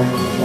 ค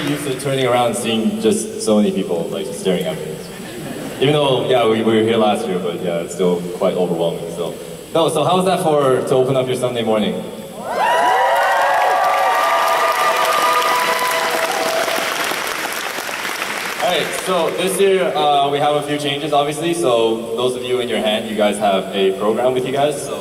used to turning around and seeing just so many people like staring at me. Even though, yeah, we were here last year, but yeah, it's still quite overwhelming. So, no. So how was that to open up your Sunday morning? Alright, so this year we have a few changes, obviously. So those of you in your hand, you guys have a program with you guys. So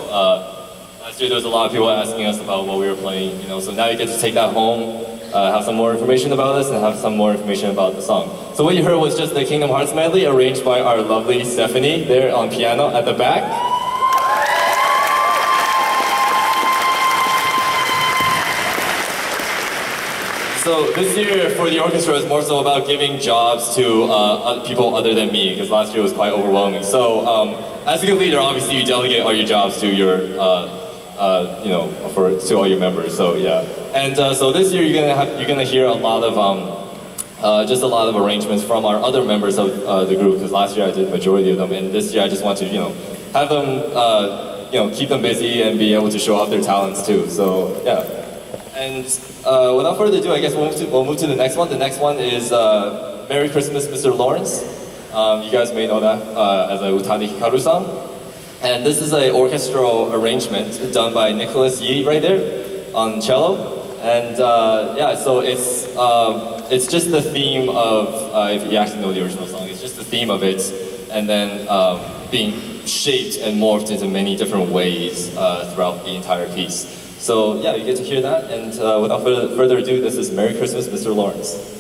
last year there was a lot of people asking us about what we were playing, you know. So now you get to take that home, have some more information about us, and have some more information about the song. So what you heard was just the Kingdom Hearts medley arranged by our lovely Stephanie there on piano at the back. So this year for the orchestra is more so about giving jobs to people other than me, because last year was quite overwhelming. So as a good leader, obviously you delegate all your jobs to your, to all your members. So yeah, and so this year you're gonna hear a lot of just a lot of arrangements from our other members of the group, because last year I did the majority of them, and this year I just want to have them keep them busy and be able to show off their talents too. So yeah. And without further ado, I guess we'll move to the next one. The next one is Merry Christmas, Mr. Lawrence. You guys may know that as a Utani Hikaru-san. And this is an orchestral arrangement done by Nicholas Yee right there on cello. And yeah, so it's just the theme of, if you actually know the original song, it's just the theme of it, and then being shaped and morphed into many different ways throughout the entire piece. So yeah, you get to hear that, and without further ado, this is Merry Christmas, Mr. Lawrence.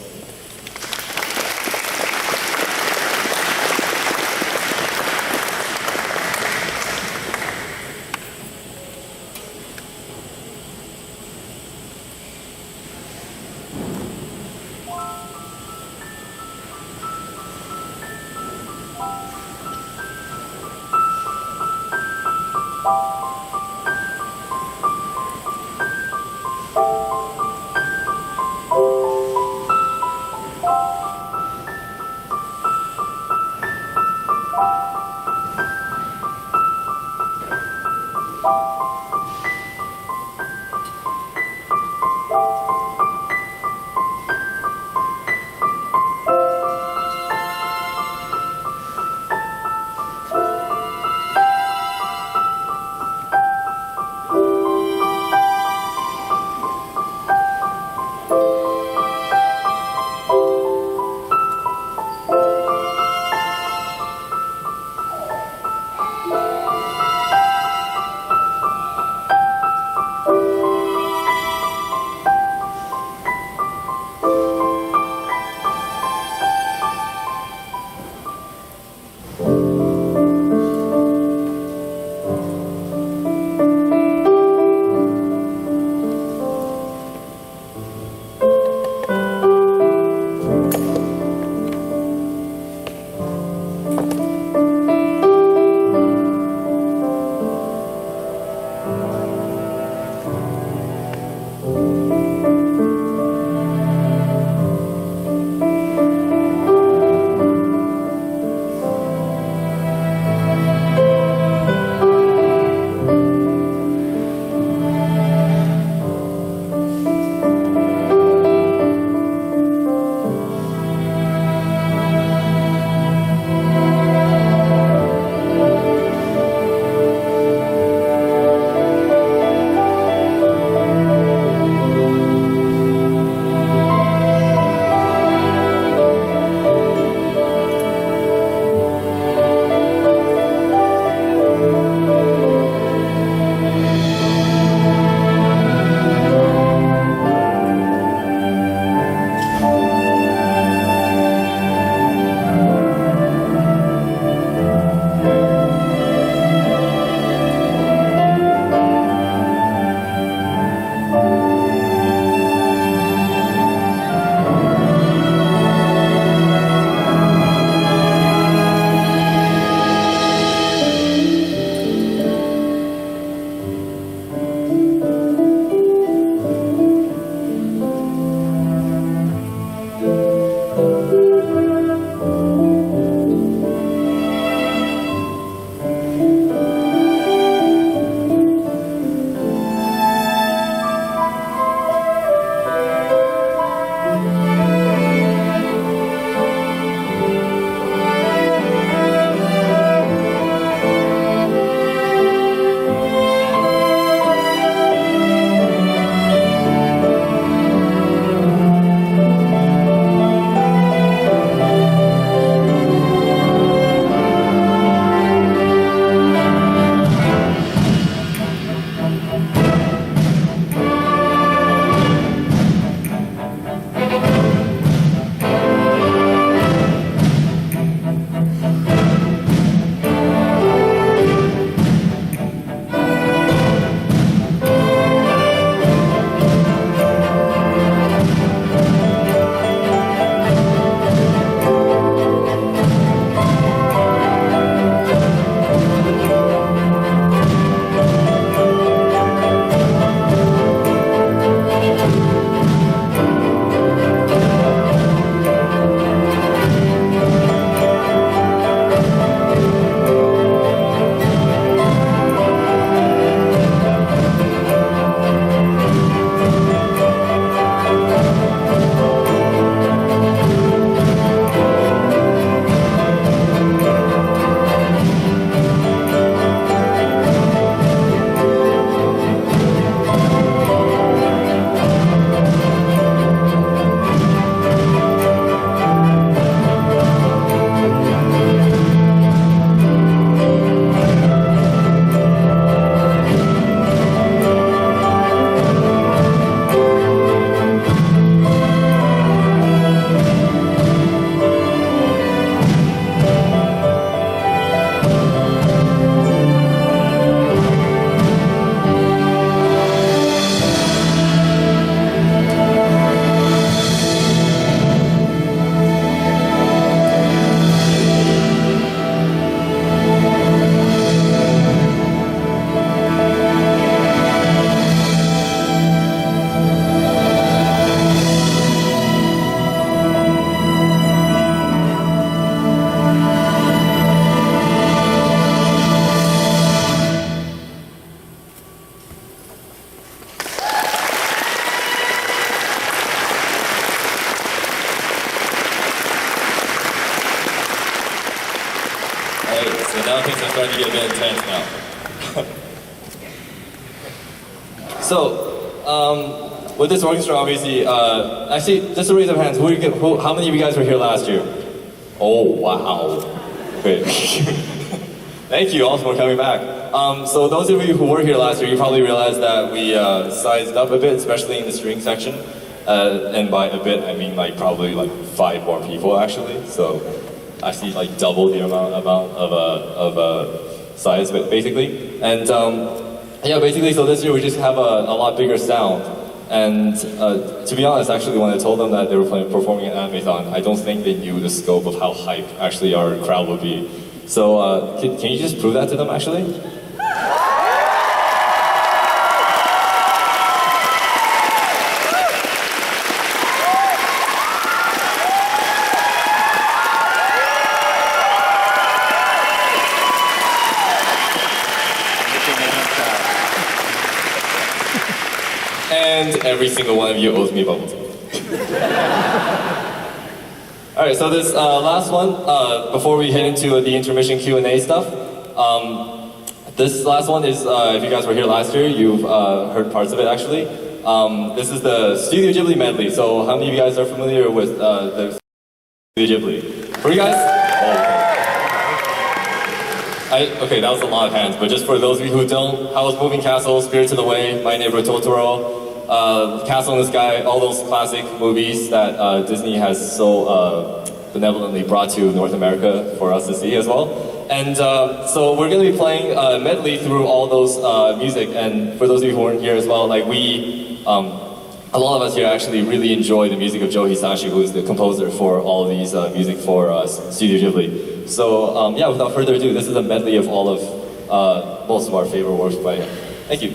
Hey, so now things are starting to get a bit intense now. So, with this orchestra, obviously, actually, just a raise of hands, how many of you guys were here last year? Oh, wow. Great. Thank you all for coming back. So those of you who were here last year, you probably realized that we sized up a bit, especially in the string section. And by a bit, I mean like probably like 5 more people actually. So actually like double the amount of size, basically. And yeah, basically, so this year we just have a lot bigger sound. And to be honest, actually, when I told them that they were performing at animethon, I don't think they knew the scope of how hype actually our crowd would be. So can you just prove that to them, actually? And every single one of you owes me bubble tea. Alright, so this last one, before we head into the intermission Q&A stuff, this last one is, if you guys were here last year, you've heard parts of it actually. This is the Studio Ghibli medley, so how many of you guys are familiar with the Studio Ghibli? For you guys? Oh, okay, that was a lot of hands, but just for those of you who don't, Howl's Moving Castle, Spirited Away, My Neighbor Totoro, Castle in the Sky, all those classic movies that Disney has so benevolently brought to North America for us to see as well. And so we're going to be playing a medley through all those music, and for those of you who weren't here as well, like a lot of us here actually really enjoy the music of Joe Hisaishi, who is the composer for all of these music for Studio Ghibli. So yeah, without further ado, this is a medley of all of most of our favorite works by him. Thank you.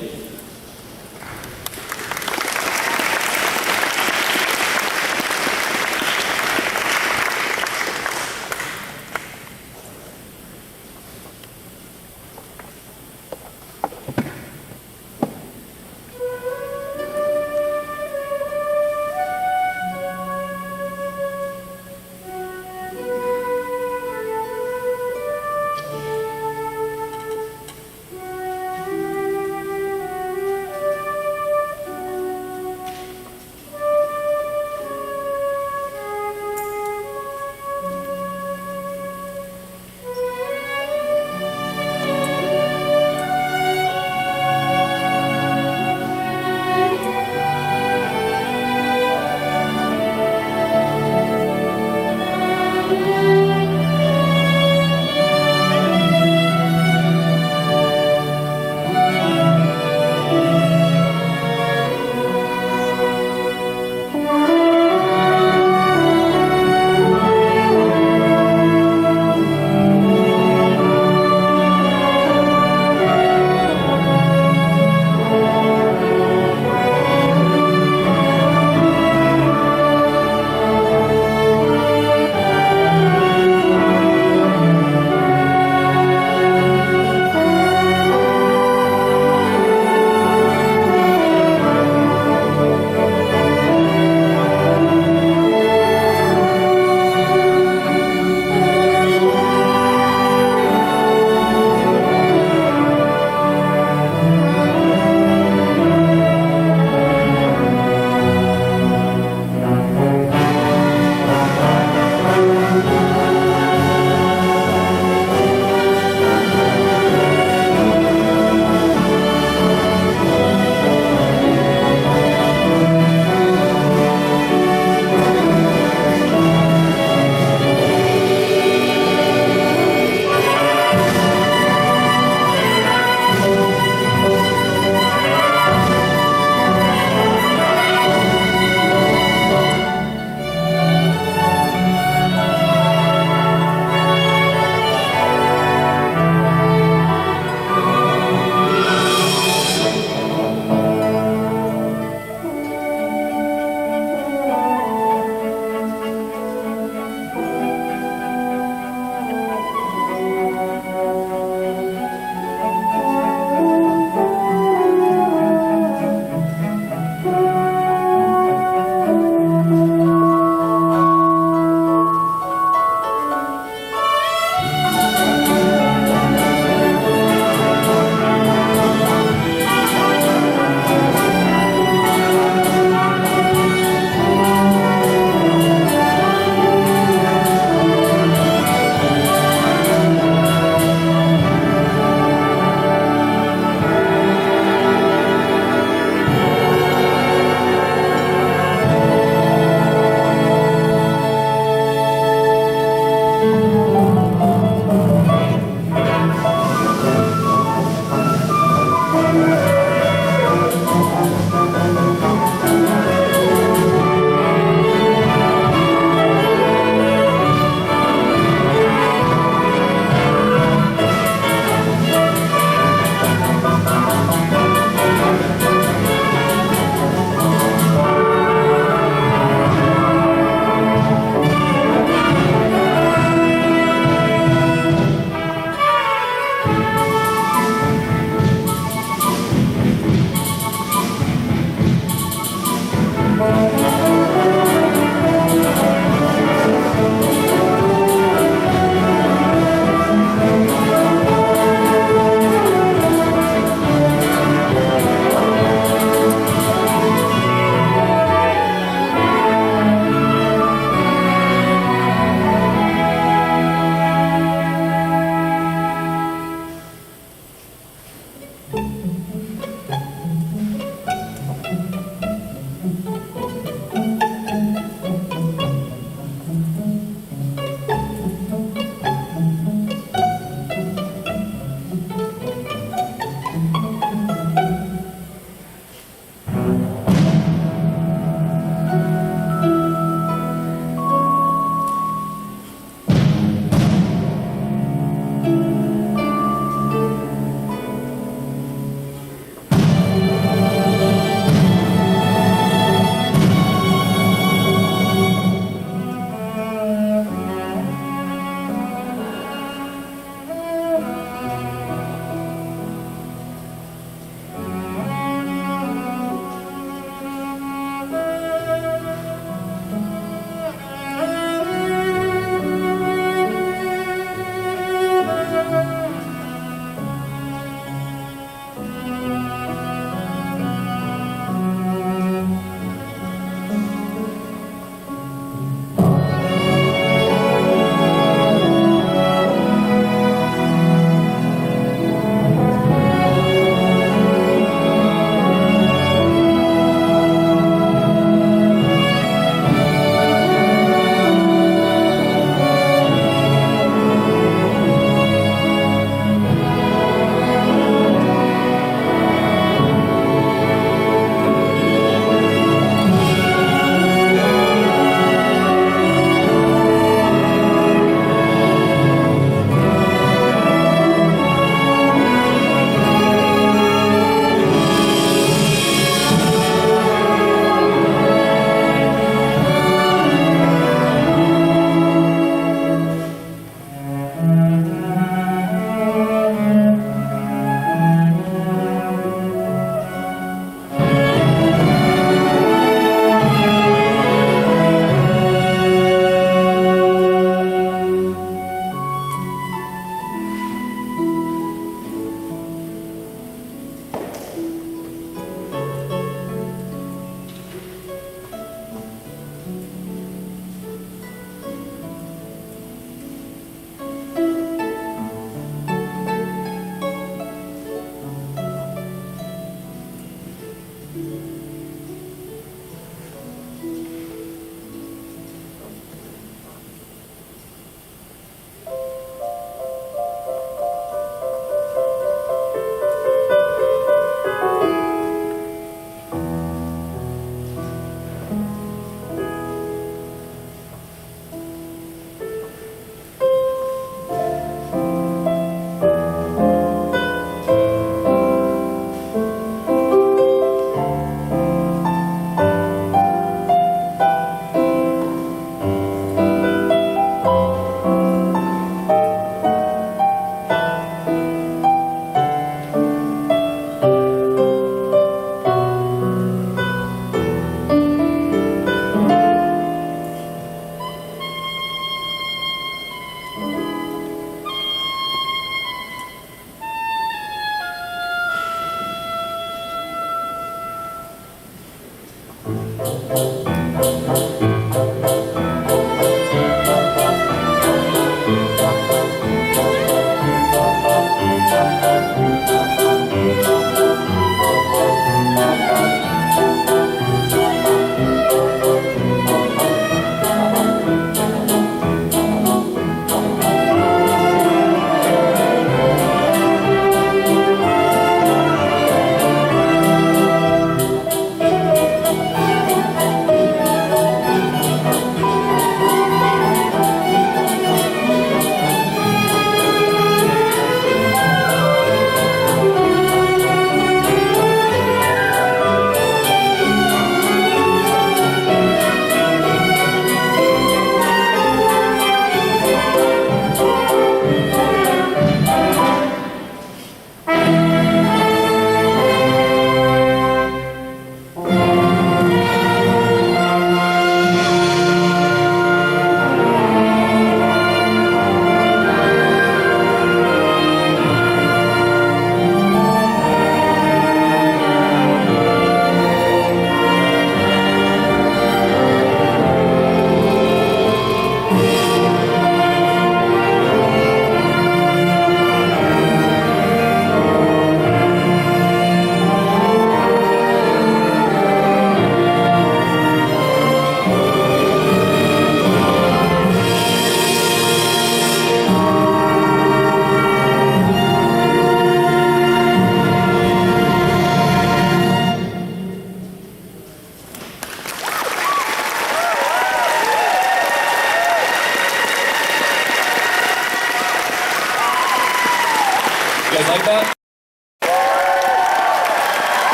Like that?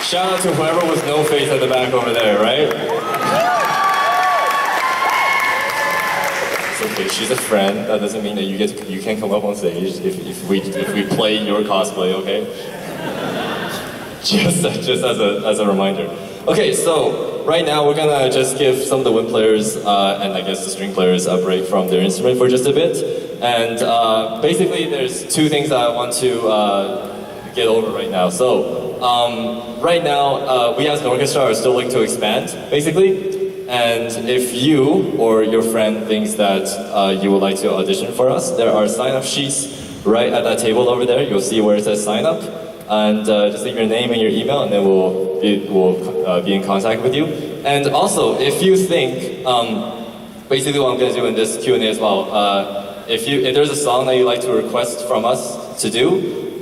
Shout out to whoever was no face at the back over there, right? It's okay, she's a friend. That doesn't mean that you can come up on stage if we play your cosplay, okay? just as a reminder. Okay, so right now we're gonna just give some of the wind players and I guess the string players a break from their instrument for just a bit. And basically there's two things that I want to get over right now. So right now we as an orchestra are still looking to expand, basically. And if you or your friend thinks that you would like to audition for us, there are sign-up sheets right at that table over there. You'll see where it says sign up. And just leave your name and your email, and then we'll be in contact with you. And also, if you think, basically what I'm going to do in this Q&A as well, if there's a song that you'd like to request from us to do,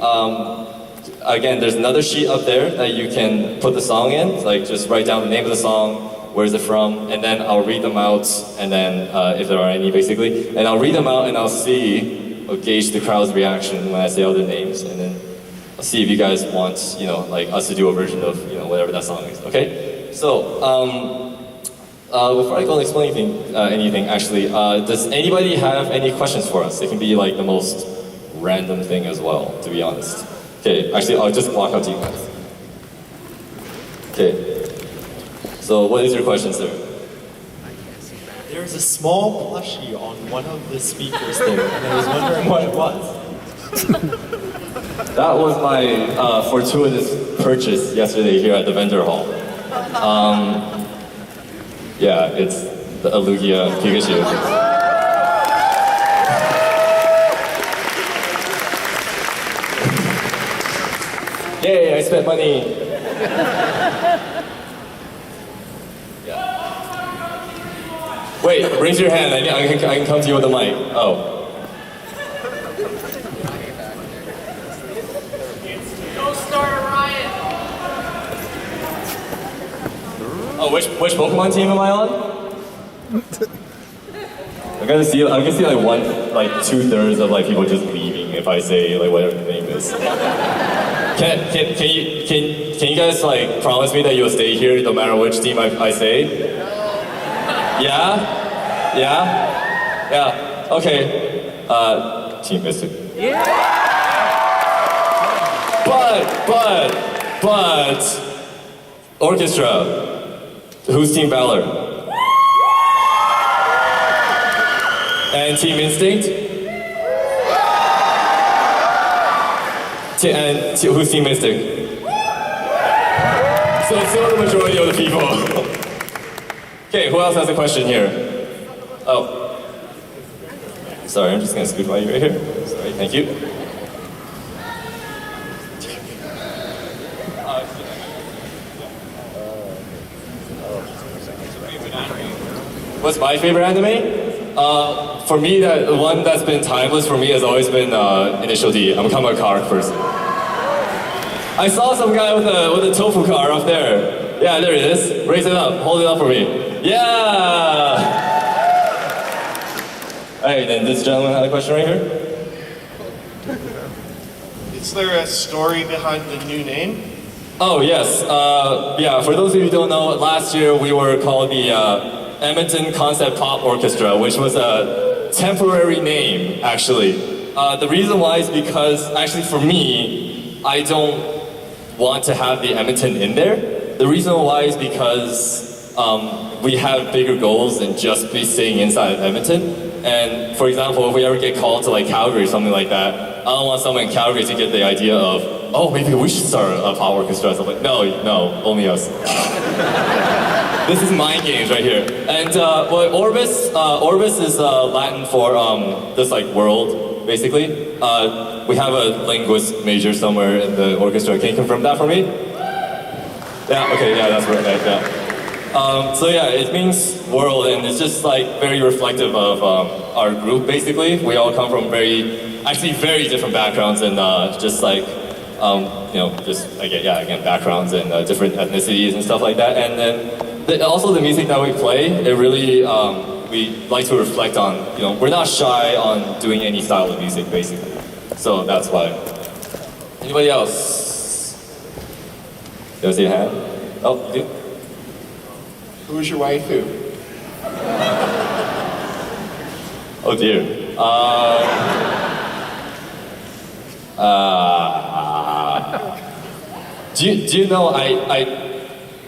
again, there's another sheet up there that you can put the song in, like just write down the name of the song, where's it from, and then I'll read them out, and then if there are any, basically, and I'll read them out and I'll gauge the crowd's reaction when I say all their names, and then I'll see if you guys want, like us to do a version of, whatever that song is, okay? So, before I go and explain anything, actually, does anybody have any questions for us? It can be like the most random thing as well, to be honest. Okay, actually, I'll just block out to you guys. Okay. So, what is your question, sir? There's a small plushie on one of the speakers there, and I was wondering what it was. That was my fortuitous purchase yesterday here at the vendor hall. Yeah, it's the Alugia Pikachu. Yay, I spent money. Yeah. Wait, raise your hand. I can come to you with the mic. Oh. Oh, which Pokemon team am I on? I can see like 2/3 of like people just leaving if I say like whatever the name is. Can you guys like promise me that you'll stay here no matter which team I say? Yeah? Yeah? Yeah. Okay. Team Mystic. Yeah. But Orchestra. Who's Team Valor? And Team Instinct? And who's Team Mystic? So it's still the majority of the people. Okay, who else has a question here? Oh. Sorry, I'm just gonna scoot by you right here. Sorry, thank you. What's my favorite anime? For me, the one that's been timeless for me has always been Initial D. I'm kind of a car person. I saw some guy with a tofu car up there. Yeah, there it is. Raise it up. Hold it up for me. Yeah. Alright, then this gentleman had a question right here. Is there a story behind the new name? Oh yes. Yeah. For those of you who don't know, last year we were called the Edmonton Concept Pop Orchestra, which was a temporary name, actually. The reason why is because, actually for me, I don't want to have the Edmonton in there. The reason why is because we have bigger goals than just be staying inside of Edmonton. And for example, if we ever get called to like Calgary or something like that, I don't want someone in Calgary to get the idea of, oh, maybe we should start a pop orchestra. So I'm like, no, only us. This is mind games right here. And well, Orbis is Latin for this like world, basically. We have a linguist major somewhere in the orchestra. Can you confirm that for me? Yeah, okay, yeah, that's right, yeah. So yeah, it means world, and it's just like very reflective of our group, basically. We all come from actually very different backgrounds, and just like, just again, backgrounds and different ethnicities and stuff like that. And then also the music that we play, it really, we like to reflect on, we're not shy on doing any style of music, basically. So that's why. Anybody else? You want to see a hand? Oh, you do? Who's your waifu? Oh dear. Do you know,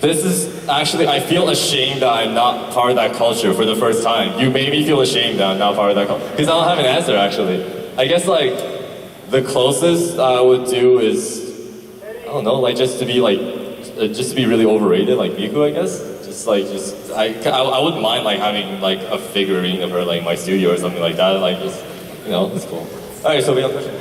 this is actually, I feel ashamed that I'm not part of that culture for the first time. You made me feel ashamed that I'm not part of that culture. Because I don't have an answer, actually. I guess, like, the closest I would do is, I don't know, like, just to be really overrated, like Miku, I guess. I wouldn't mind, like, having, like, a figurine of her, like, in my studio or something like that. Like, just, it's cool. Alright, so we have a question.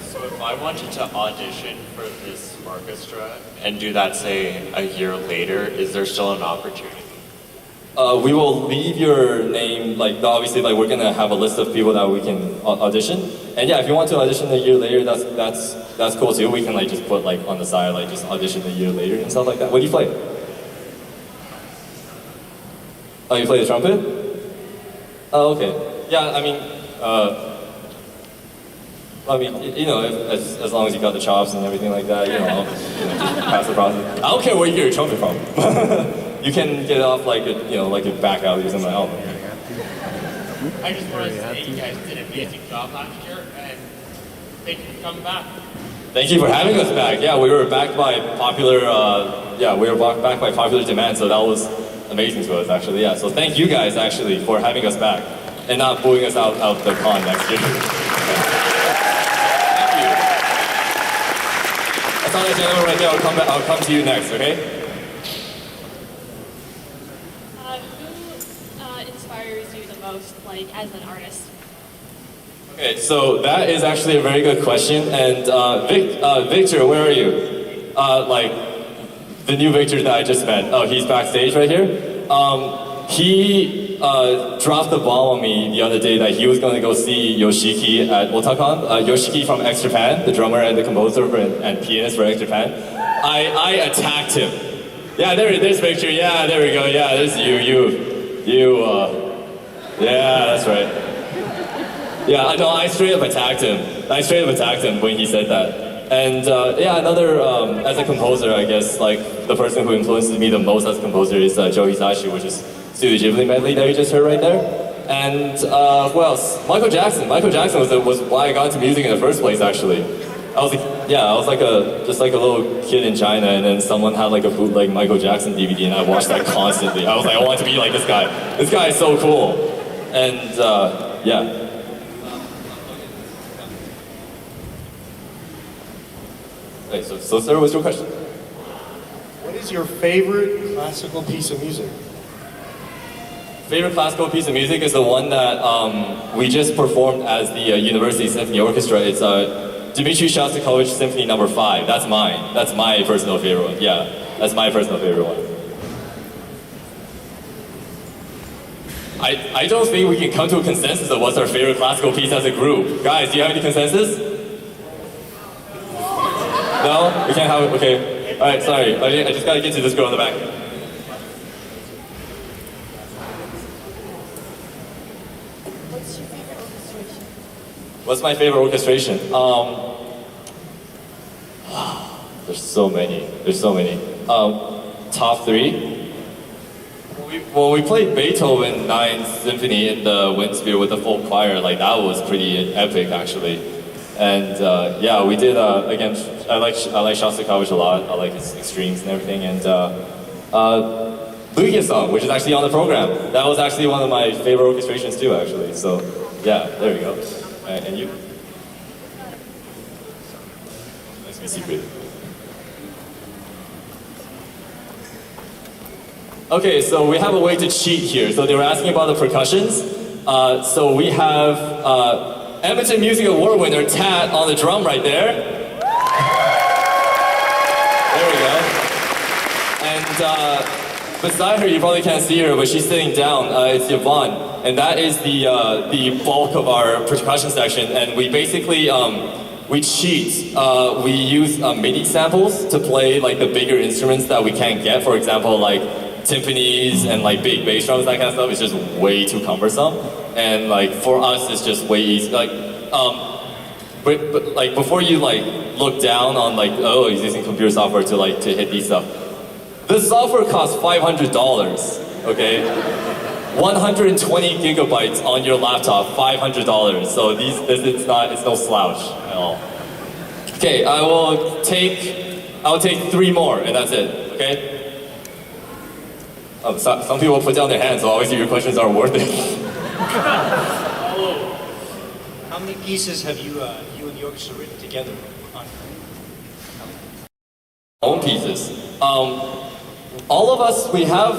So if I wanted to audition for this orchestra and do that, say, a year later, is there still an opportunity? We will leave your name, like, obviously, like, we're gonna have a list of people that we can audition. And yeah, if you want to audition a year later, that's cool too. We can, like, just put, like, on the side, like, just audition a year later and stuff like that. What do you play? Oh, you play the trumpet? Oh, okay. Yeah, I mean, as long as you got the chops and everything like that, just pass the process. I don't care where you get your trumpet from. You can get it off like a back alley or something. I just want to say you guys did an amazing job last year, and thank you for coming back. Thank you for having us back. Yeah, we were backed by popular. Backed by popular demand, so that was amazing to us, actually. Yeah, so thank you guys actually for having us back and not booing us out of the con next year. Thank you. I saw that gentleman right there. I'll come to you next. Okay. Who inspires you the most, like, as an artist? Okay, so that is actually a very good question. And Victor, where are you? The new Victor that I just met. Oh, he's backstage right here. He dropped the bomb on me the other day that he was going to go see Yoshiki at Otakon. Yoshiki from X Japan, the drummer and the composer and pianist for X Japan. I attacked him. Yeah, there's Victor. Yeah, there we go. Yeah, there's you. Yeah, that's right. Yeah, no, I straight up attacked him when he said that. And another, as a composer, I guess, like, the person who influences me the most as a composer is Joe Hisaishi, which is Studio Ghibli medley that you just heard right there. And who else? Michael Jackson. Michael Jackson was why I got into music in the first place, actually. I was just like a little kid in China, and then someone had like a bootleg Michael Jackson DVD, and I watched that constantly. I was like, I want to be like this guy. This guy is so cool. And yeah. Wait, so sir, what's your question? is your favorite classical piece of music? Favorite classical piece of music is the one that we just performed as the University Symphony Orchestra. It's Dmitri Shostakovich Symphony No. 5. That's mine. That's my personal favorite one. Yeah, that's my personal favorite one. I don't think we can come to a consensus of what's our favorite classical piece as a group. Guys, do you have any consensus? No? We can't have it? Okay. Alright, sorry. I just gotta get to this girl in the back. What's your favorite orchestration? What's my favorite orchestration? There's so many. There's so many. Top 3? When we played Beethoven 9th Symphony in the Windsphere with the full choir, like that was pretty epic actually. And yeah, we did again. I like Shostakovich a lot. I like his extremes and everything. And Lugia song, which is actually on the program. That was actually one of my favorite orchestrations too, actually. So yeah, there we go. And you? Nice to be secret. Okay, so we have a way to cheat here. So they were asking about the percussions. So we have Edmonton Music Award winner Tat on the drum right there. There we go. And beside her, you probably can't see her, but she's sitting down. It's Yvonne, and that is the bulk of our percussion section. And we basically we cheat. We use MIDI samples to play like the bigger instruments that we can't get. For example, like timpanis and like big bass drums, that kind of stuff is just way too cumbersome. And like for us, it's just way easy. Like, but like before you like look down on like, oh, he's using computer software to hit these stuff. This software costs $500. Okay, 120 gigabytes on your laptop, $500. So it's no slouch at all. Okay, I'll take 3 more, and that's it. Okay. Some people put down their hands, so obviously your questions are worth it. How many pieces have you and the orchestra written together on? Own pieces. All of us, we have,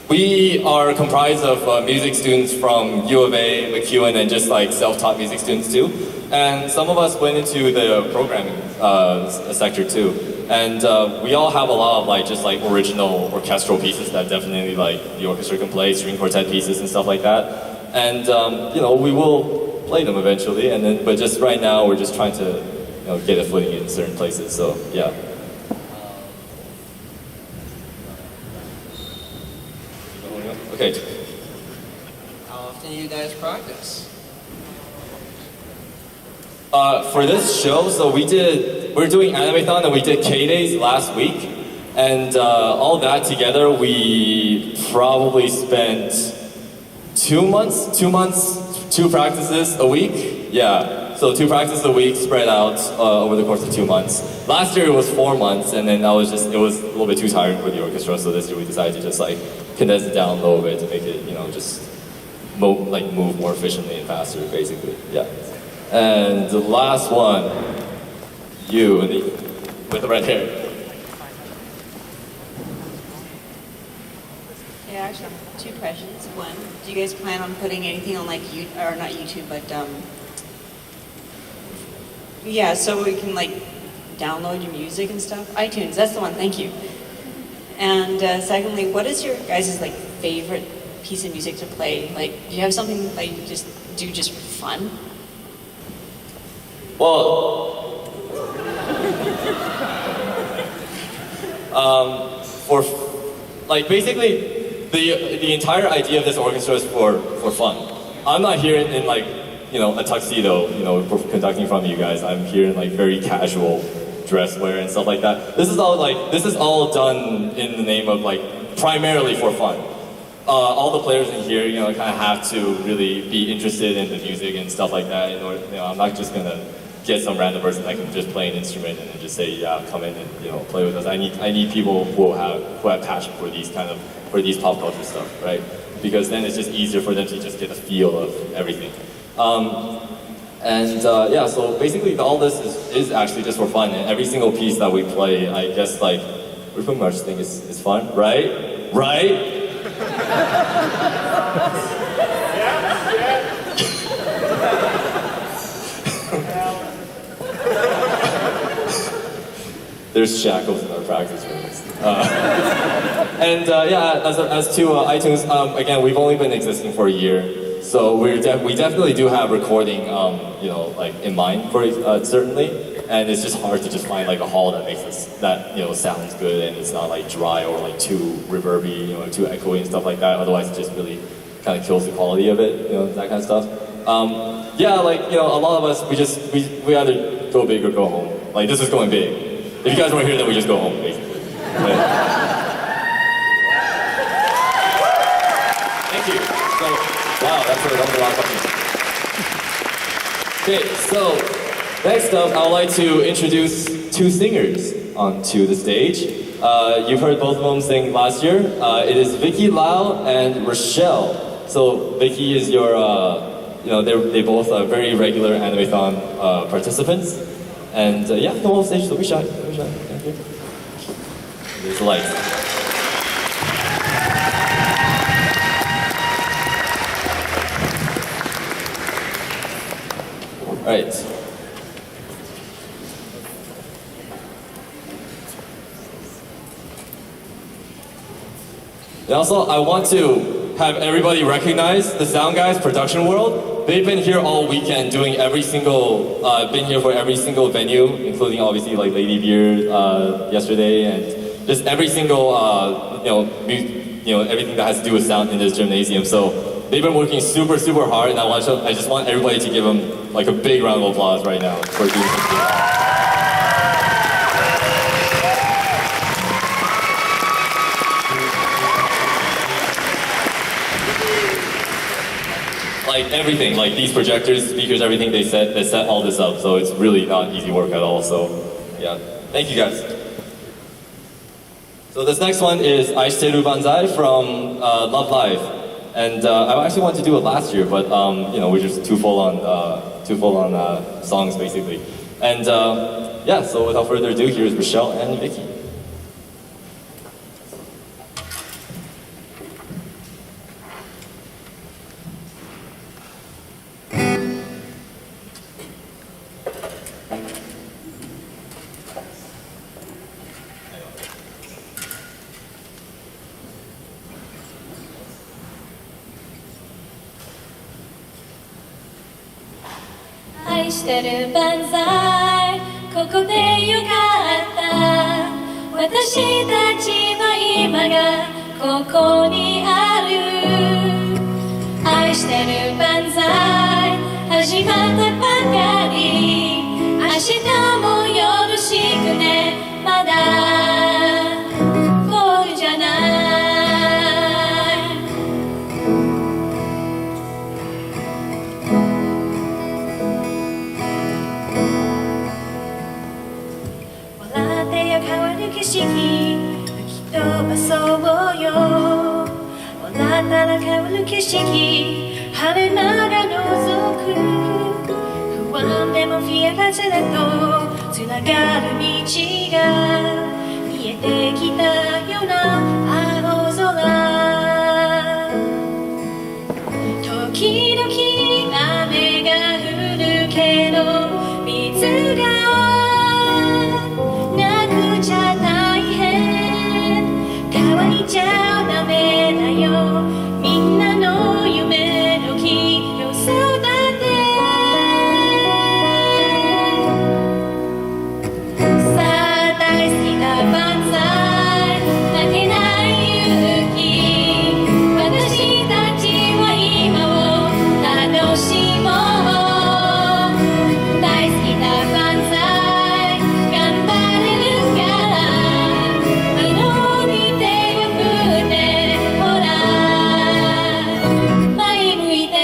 we are comprised of music students from U of A, McEwen, and just like self-taught music students too. And some of us went into the programming sector too. And we all have a lot of original orchestral pieces that definitely the orchestra can play, string quartet pieces and stuff like that. And we will play them eventually. And then, but just right now, we're just trying to get a footing in certain places. So yeah. Okay. How often do you guys practice? For this show, so we're doing animethon and we did K-Days last week. And all that together, we probably spent 2 months, 2 practices a week. Yeah, so 2 practices a week spread out over the course of 2 months. Last year it was 4 months, and then it was a little bit too tiring for the orchestra, so this year we decided to just condense it down a little bit to make it, just move more efficiently and faster, basically. Yeah. And the last one, you with the red hair. Yeah, I actually have 2 questions. One, do you guys plan on putting anything on not YouTube, but yeah, so we can download your music and stuff? iTunes, that's the one, thank you. And secondly, what is your guys' favorite piece of music to play? Do you have something that you just do just for fun? Well, basically, the entire idea of this orchestra is for fun. I'm not here in a tuxedo, conducting from you guys. I'm here in very casual dress wear and stuff like that. This is all done in the name of primarily for fun. All the players in here, kind of have to really be interested in the music and stuff like that. In order, I'm not just gonna get some random person that can just play an instrument and then just say, yeah, come in and play with us. I need people who have passion for these pop culture stuff, right? Because then it's just easier for them to just get a feel of everything. And yeah, so basically all this is actually just for fun, and every single piece that we play, I guess like, we pretty much think is fun, right? Right? There's shackles in our practice rooms. And yeah, as to iTunes, again, we've only been existing for a year, so we definitely do have recording, you know, like in mind for certainly. And it's just hard to just find like a hall that makes us that sounds good and it's not like dry or like too reverby, too echoey and stuff like that. Otherwise, it just really kind of kills the quality of it, that kind of stuff. Yeah, like a lot of us we either go big or go home. Like this is going big. If you guys weren't here, then we just go home, basically. Thank you. So, wow, that was a lot of fun. Okay, so. Next up, I would like to introduce two singers onto the stage. You've heard both of them sing last year. It is Vicky Lau and Rochelle. So Vicky is your, they both are very regular animethon participants. And yeah, come on stage, don't be shy, don't be shy. Thank you. There's the lights. All right. And also, I want to have everybody recognize the sound guys, Production World. They've been here all weekend doing been here for every single venue, including obviously like Lady Beard yesterday, and just every single, everything that has to do with sound in this gymnasium. So they've been working super, super hard, and I just want everybody to give them like a big round of applause right now for doing something. Like everything, like these projectors, speakers, everything they set all this up, so it's really not easy work at all. So yeah, thank you guys. So this next one is Aishiteru Banzai from Love Live, and I actually wanted to do it last year, but we're just too full on songs basically. And yeah, so without further ado, here's Rochelle and Vicky. 愛してる万歳ここでよかった私たちの今がここにある愛してる万歳始まったばかり明日もよろしくねまだゴールじゃない笑ってよ変わる景色吹き飛ばそうよ笑ったら変わる景色晴れ間が覗く不安でもフィアがずれとつながる道が見えてきたような青空時々雨が降るけど水がなくちゃ大変乾いちゃダメだよみんなの夢の木よ育てさあ大好きな万歳負けない勇気私たちは今を楽しもう大好きな万歳頑張れるからあのに手を振ってほら前向いて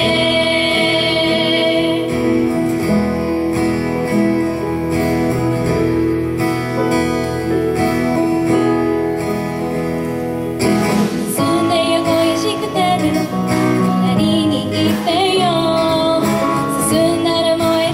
進んでよ恋しくて隣にいてよ進んだら燃え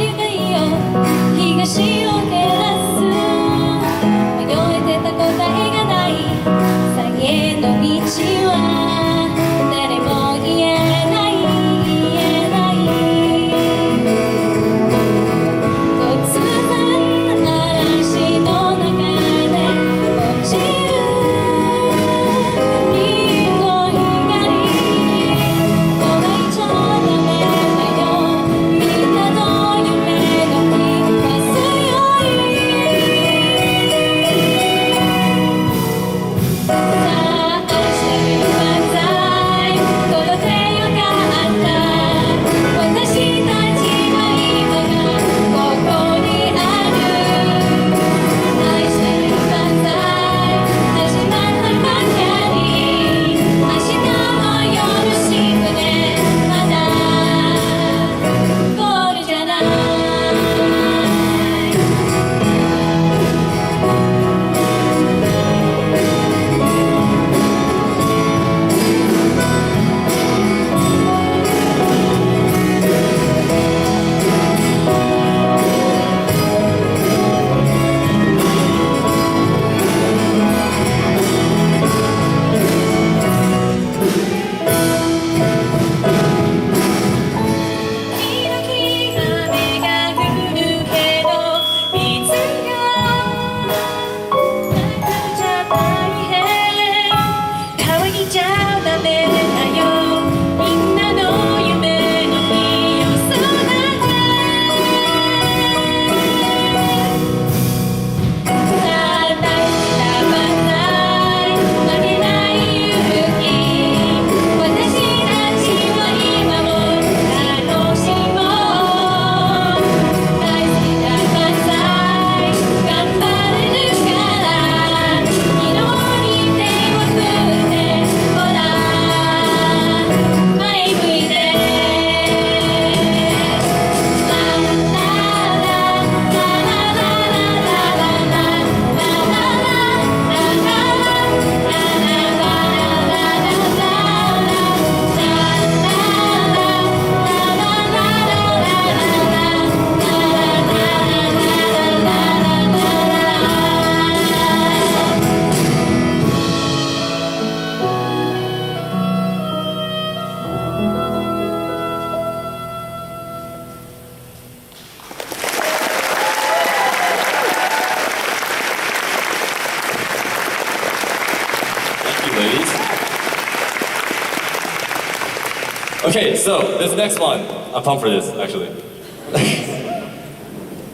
Okay, so this next one, I'm pumped for this actually.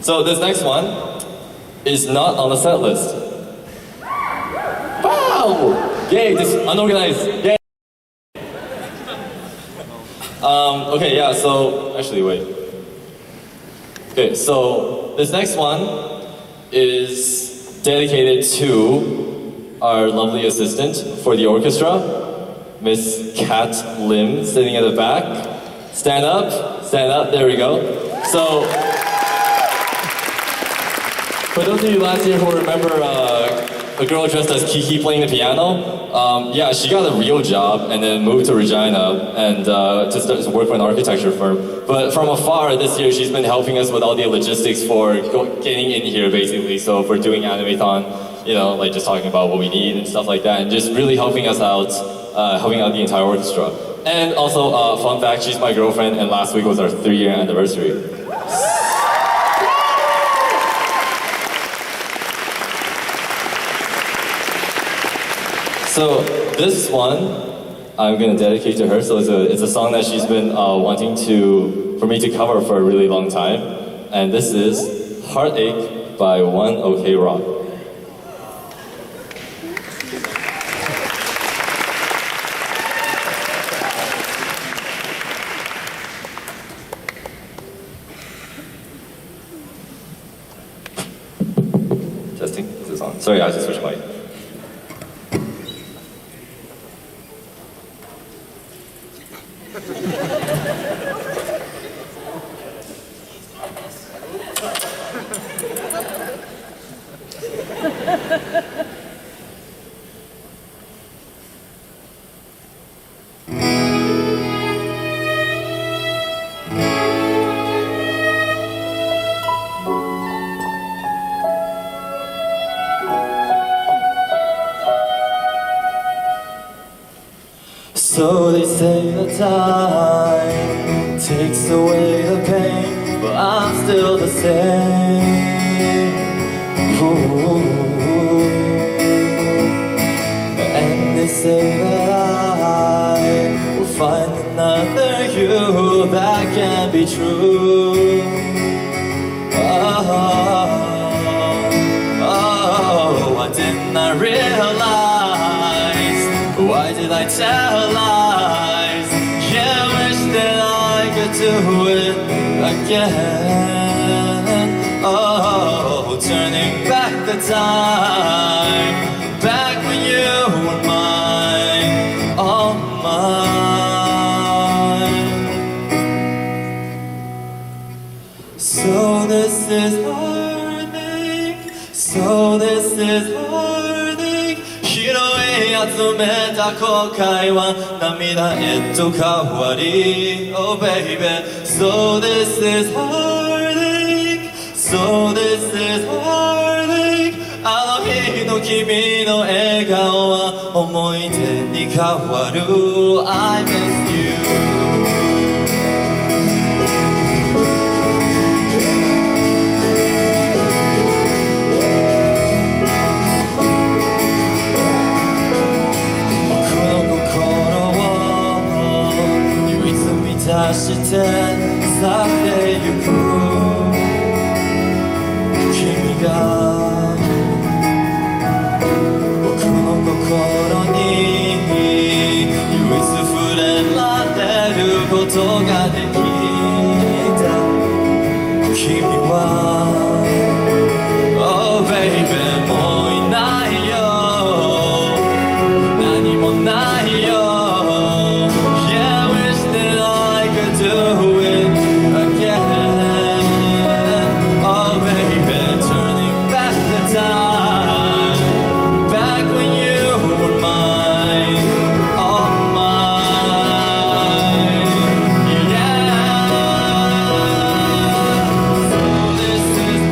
So this next one is not on the set list. Wow! Yay, this unorganized. Yay! Okay, yeah, so actually wait. Okay, so this next one is dedicated to our lovely assistant for the orchestra, Miss Kat Lim, sitting at the back. Stand up, there we go. So, for those of you last year who remember a girl dressed as Kiki playing the piano, yeah, she got a real job and then moved to Regina and to start to work for an architecture firm. But from afar this year, she's been helping us with all the logistics for getting in here basically. So for doing animethon, you know, like just talking about what we need and stuff like that, and just really helping us out, helping out the entire orchestra. And also, fun fact, she's my girlfriend and last week was our 3-year anniversary. So this one, I'm gonna dedicate to her. So it's a song that she's been wanting for me to cover for a really long time. And this is Heartache by One OK Rock. Testing, is this on? Sorry, I just switched mic. So they say that time takes away the pain, but I'm still the same. Ooh. And they say that I will find another you that can be true. Oh, why didn't I realize? Why did I tell lies? Yeah, wish that I could do it again. Oh, turning back the time, back when you were mine, all mine. So this is heartache, so this is heartache. 拾い集めた後悔は涙へと変わり Oh baby, so this is heartache, so this is heartache. あの日の君の笑顔は思い出に変わる I miss you. Take this is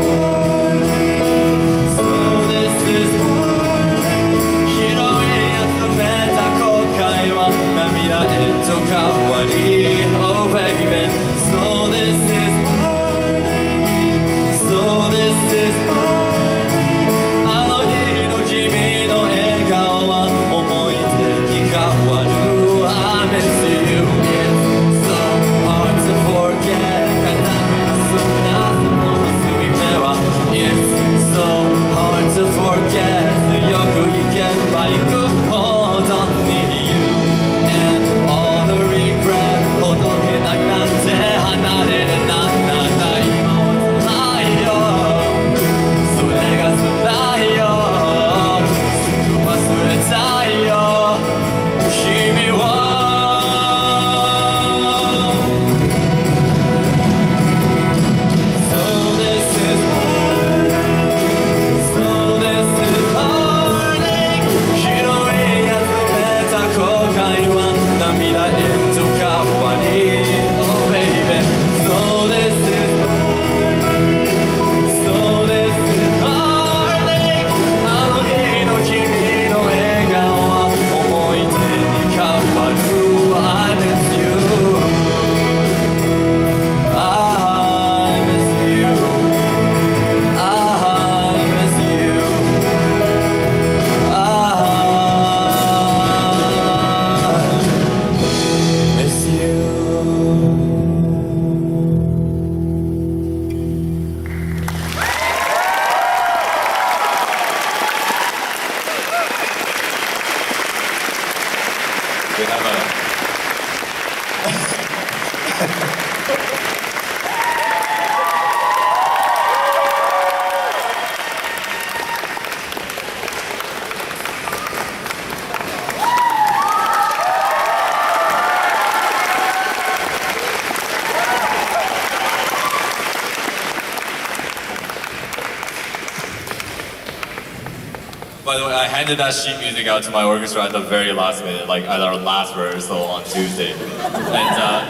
By the way, I handed that sheet music out to my orchestra at the very last minute, like at our last rehearsal on Tuesday. And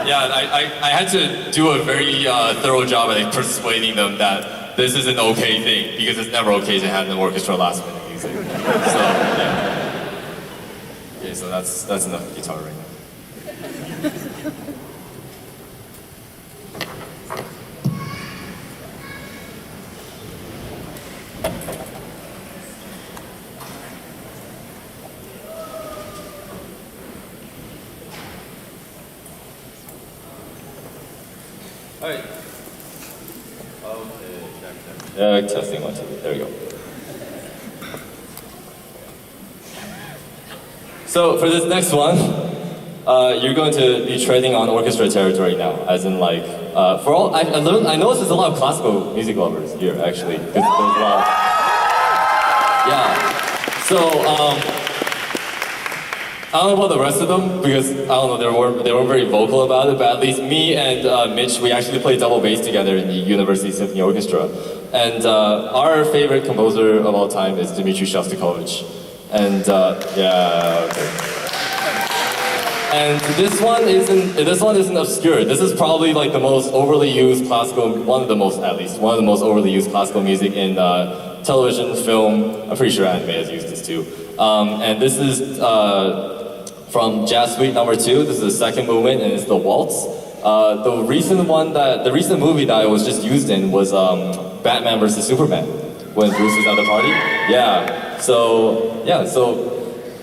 I had to do a very thorough job at persuading them that this is an okay thing, because it's never okay to hand an orchestra last minute music. So, yeah. Okay, so that's enough guitar right now. Alright. Okay, testing 1, 2, there we go. So for this next one, you're going to be treading on orchestra territory now, as in like, for all, I noticed there's a lot of classical music lovers here, actually. There's a lot. Yeah. So, I don't know about the rest of them, because I don't know, they weren't very vocal about it, but at least me and Mitch, we actually played double bass together in the University Symphony Orchestra. And our favorite composer of all time is Dmitri Shostakovich. And yeah, okay. And this one isn't obscure. This is probably like the most overly used classical, one of the most overly used classical music in television, film. I'm pretty sure anime has used this too. And this is from Jazz Suite Number 2. This is the second movement, and it's the waltz. The recent movie that it was just used in was Batman vs Superman, when Bruce is at the party. Yeah. So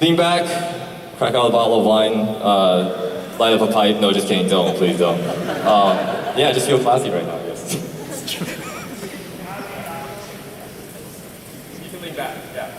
lean back, crack out a bottle of wine, light up a pipe. No, just kidding. Don't, please don't. Yeah, just feel classy right now, I guess. You can lean back. Yeah.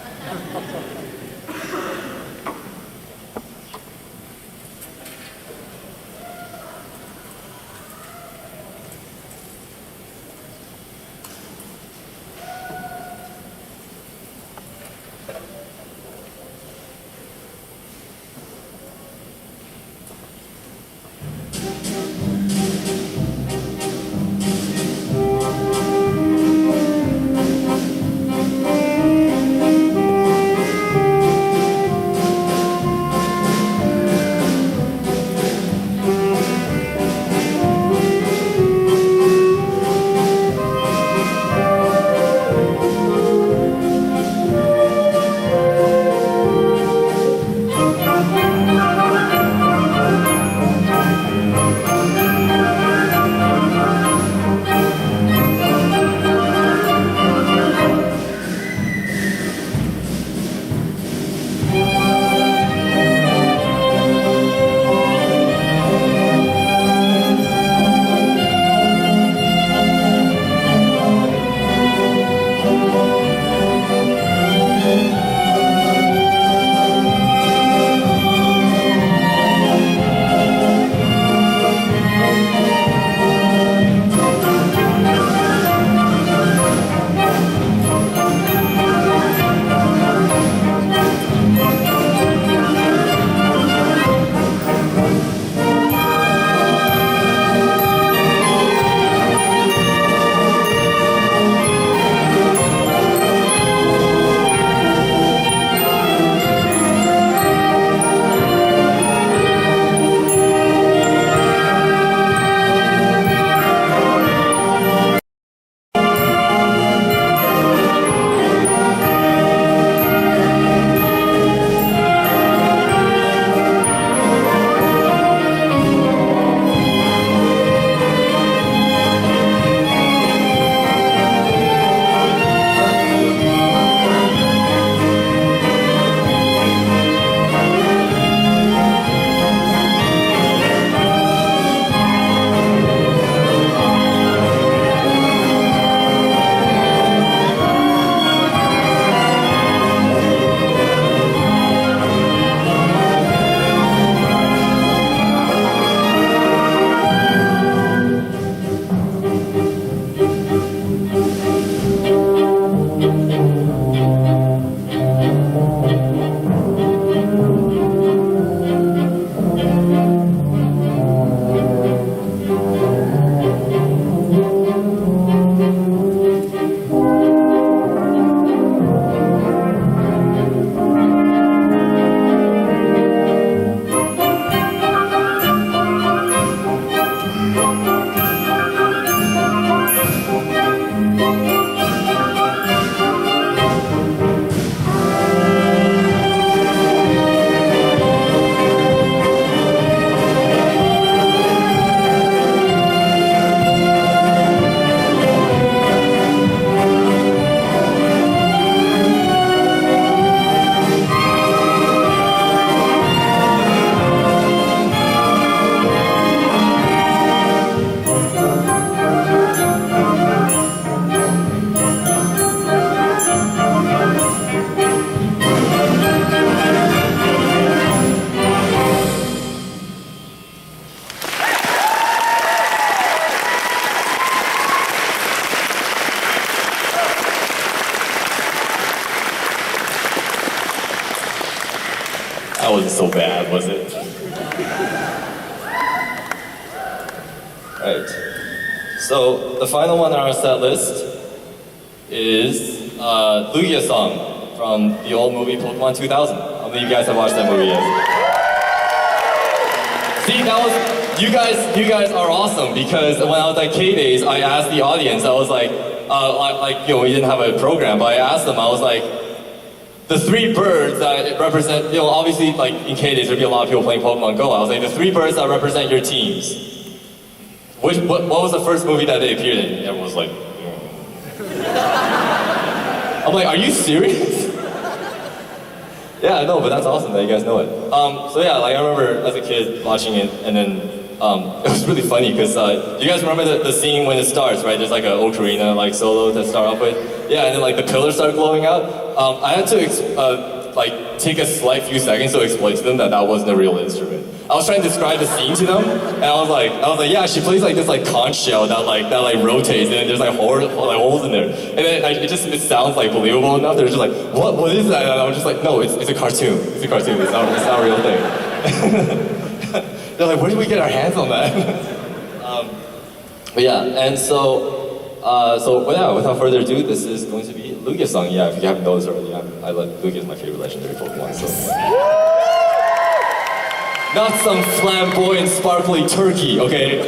so bad, was it? Right. So the final one on our set list is Lugia song from the old movie Pokémon 2000. How many of you guys have watched that movie yet? See, that was you guys are awesome because when I was at K-Days, I asked the audience. I was like we didn't have a program, but I asked them. I was like, the three birds that represent, obviously like in K-Days there'd be a lot of people playing Pokemon Go. I was like, the three birds that represent your teams. What was the first movie that they appeared in? Everyone was like, I'm like, are you serious? Yeah, I know, but that's awesome that you guys know it. So yeah, like I remember as a kid watching it, and then it was really funny because you guys remember the scene when it starts, right? There's like an ocarina like solo to start off with. Yeah, and then like the pillars start glowing out. I had to take a slight few seconds to explain to them that wasn't a real instrument. I was trying to describe the scene to them, and I was like, yeah, she plays like this like conch shell that rotates, and then there's like holes in there, and then it sounds like believable enough. They're just like, what is that? And I was just like, no, it's a cartoon. It's a cartoon. It's not a real thing. They're like, where did we get our hands on that? But yeah, and without further ado, this is going to be Lugia song. Yeah, if you haven't noticed already, Lugia is my favorite legendary Pokemon. So. Not some flamboyant, sparkly turkey, okay?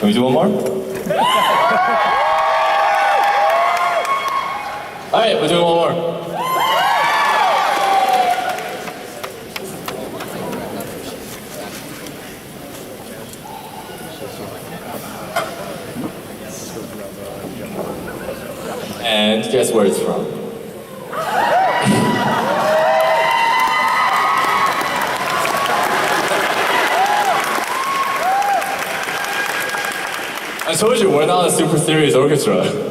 we do one more? All right, we're doing one more. And guess where it's from? I told you, we're not a super serious orchestra.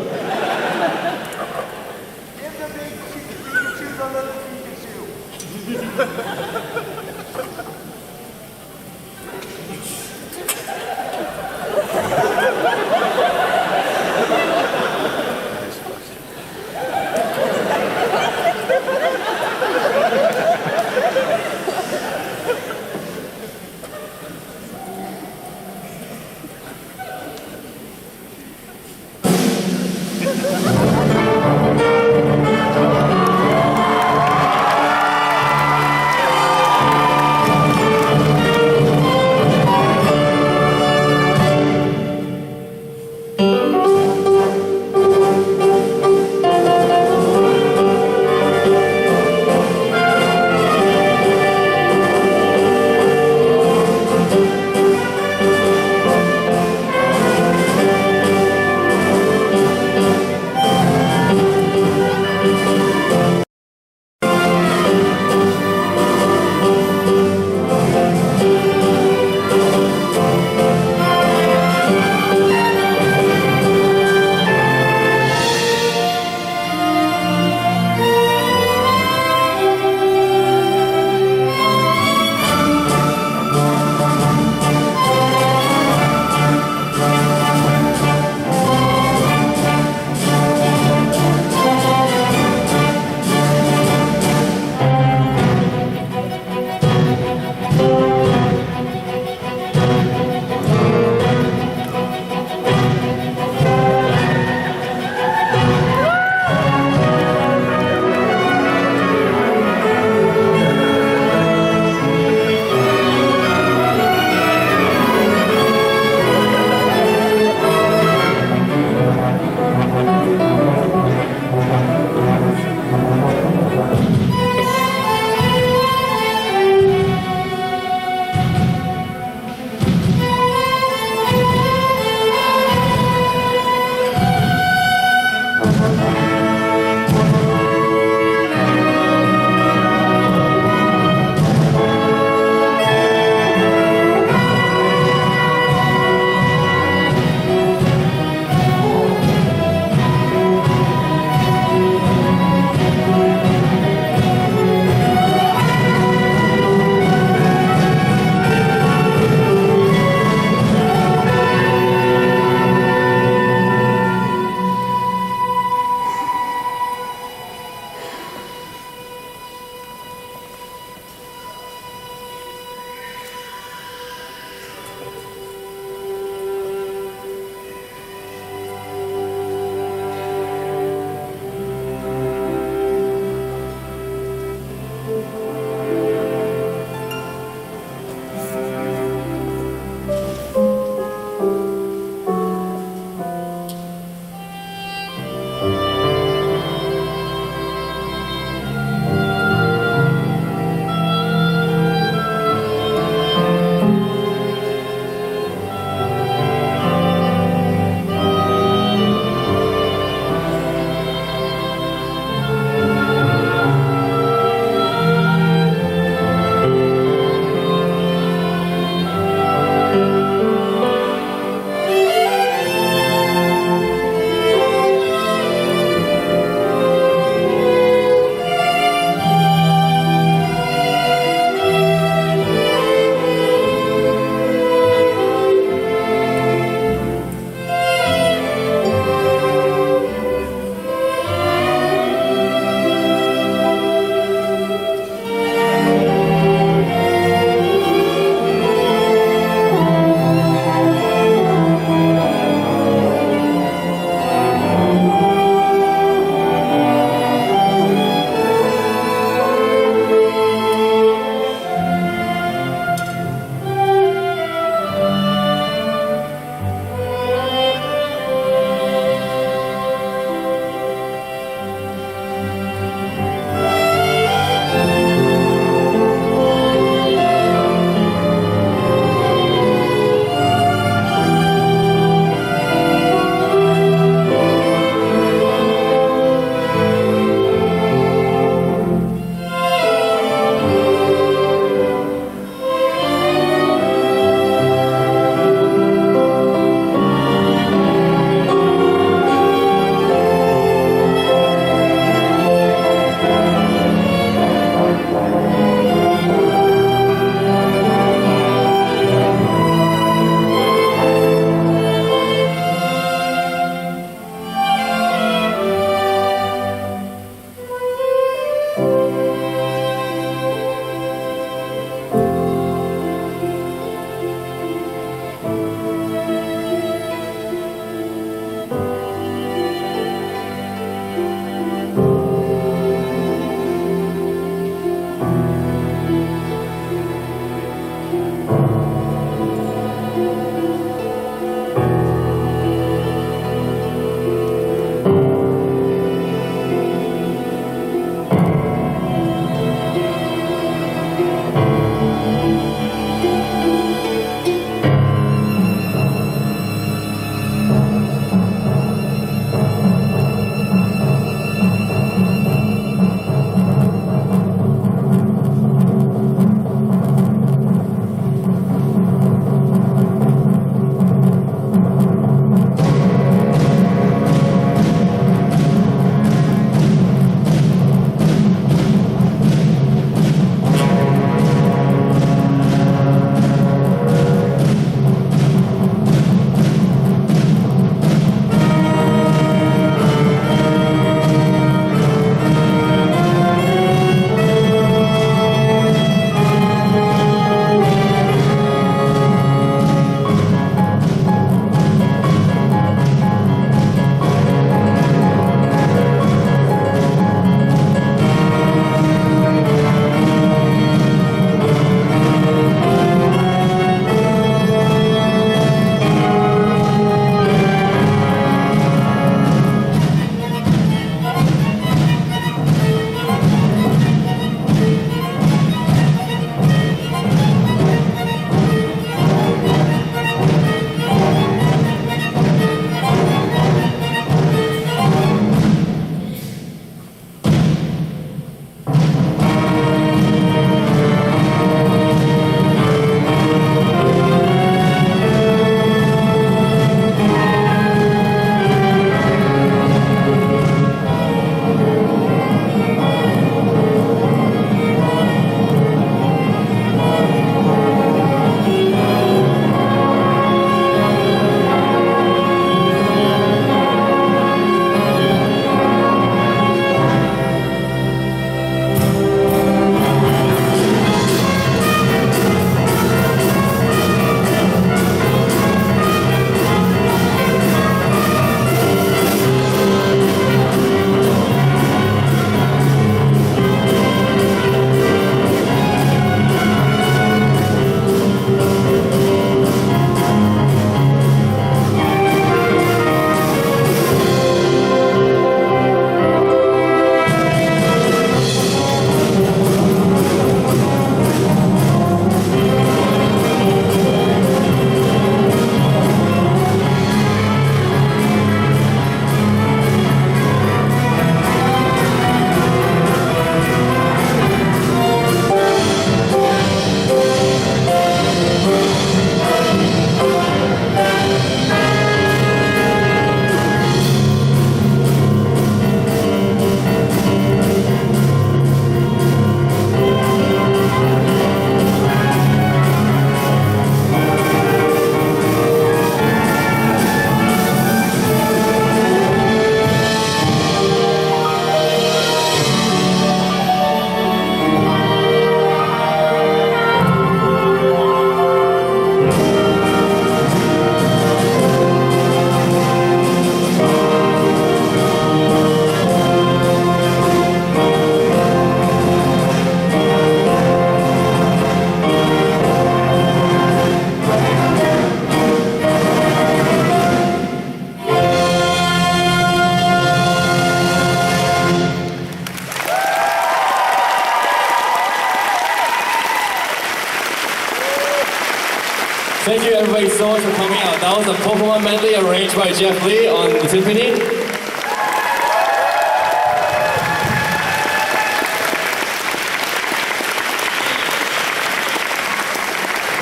Thank you everybody so much for coming out. That was a Pokémon medley arranged by Jeff Lee on the timpani.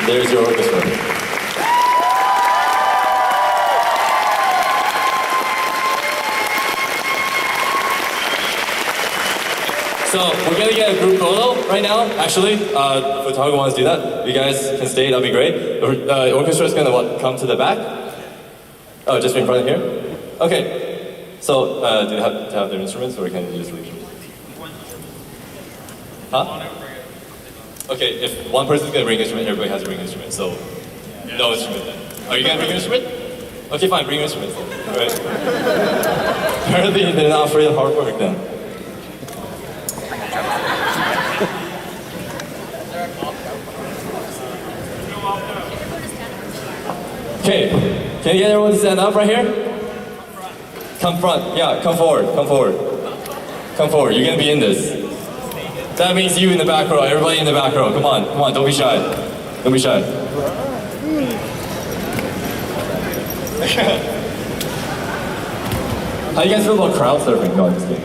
There's your orchestra. So we're gonna get a group photo right now. Actually, photographer wants to do that. You guys can stay. That'll be great. The orchestra is gonna come to the back. Oh, just in front of here. Okay. So do you have to have their instruments, or can you just leave? Huh? Okay. If one person's gonna bring an instrument, everybody has to bring an instrument. So no instrument then. Are you gonna bring an instrument? Okay, fine. Bring your instruments. All right. Apparently they're not afraid of hard work then. Okay, can you get everyone to stand up right here? Come front, yeah, come forward, come forward. Come forward, you're gonna be in this. That means you in the back row, everybody in the back row. Come on, don't be shy. Don't be shy. How do you guys feel about crowd surfing? No, I'm just kidding.